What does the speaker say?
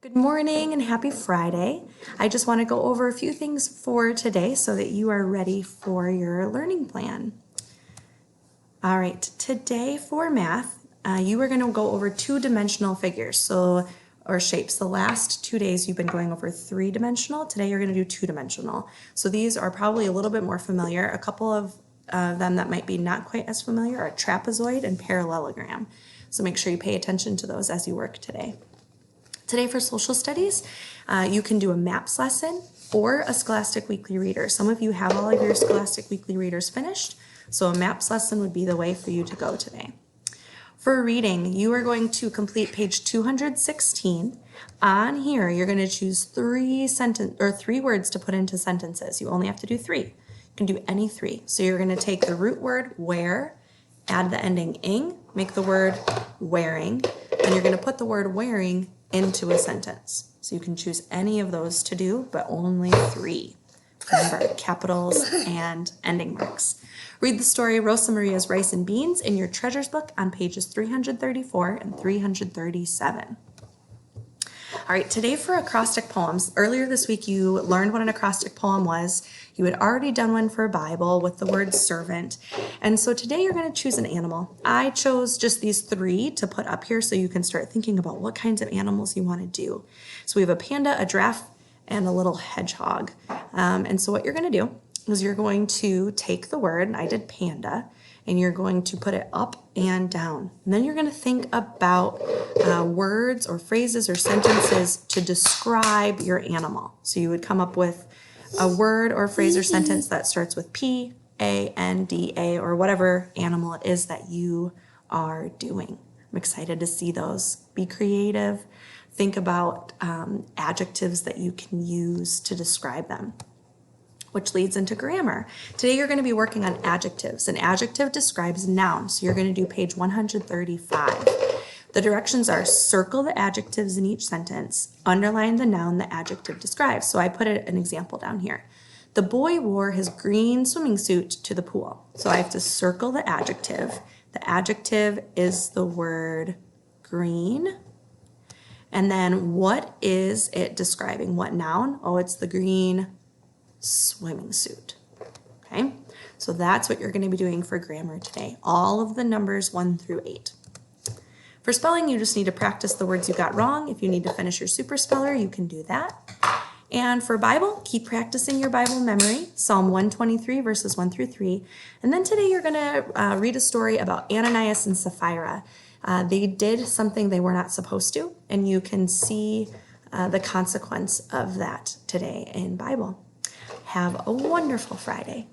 Good morning and happy Friday. I just want to go over a few things for today so that you are ready for your learning plan. All right, today for math, you are going to go over two-dimensional figures, or shapes. The last 2 days you've been going over three-dimensional. Today you're going to do two-dimensional. So these are probably a little bit more familiar. A couple of them that might be not quite as familiar are trapezoid and parallelogram. So make sure you pay attention to those as you work today. Today for social studies, you can do a MAPS lesson or a Scholastic Weekly Reader. Some of you have all of your Scholastic Weekly Readers finished, so a MAPS lesson would be the way for you to go today. For reading, you are going to complete page 216. On here, you're going to choose three words to put into sentences. You only have to do three. You can do any three. So you're going to take the root word where, add the ending ing, make the word wearing, and you're going to put the word wearing into a sentence. So you can choose any of those to do, but only three. Remember, capitals and ending marks. Read the story Rosa Maria's Rice and Beans in your treasures book on pages 334 and 337. All right, today for acrostic poems. Earlier this week you learned what an acrostic poem was. You had already done one for a Bible with the word servant. And so today you're going to choose an animal. I chose just these three to put up here so you can start thinking about what kinds of animals you want to do. So we have a panda, a giraffe, and a little hedgehog. And so what you're going to do is you're going to take the word, and I did panda, and you're going to put it up and down. And then you're going to think about words or phrases or sentences to describe your animal. So you would come up with a word or phrase or sentence that starts with P, A, N, D, A, or whatever animal it is that you are doing. I'm excited to see those. Be creative. Think about adjectives that you can use to describe them, which leads into grammar. Today you're going to be working on adjectives. An adjective describes nouns, so you're going to do page 135. The directions are circle the adjectives in each sentence, underline the noun the adjective describes. So I put an example down here. The boy wore his green swimming suit to the pool. So I have to circle the adjective. The adjective is the word green. And then what is it describing? What noun? Oh, it's the green swimming suit. Okay, so that's what you're going to be doing for grammar today. All of the numbers 1 through 8. For spelling, you just need to practice the words you got wrong. If you need to finish your super speller, you can do that. And for Bible, keep practicing your Bible memory, Psalm 123 verses 1 through 3. And then today you're going to read a story about Ananias and Sapphira. They did something they were not supposed to, and you can see the consequence of that today in Bible. Have a wonderful Friday.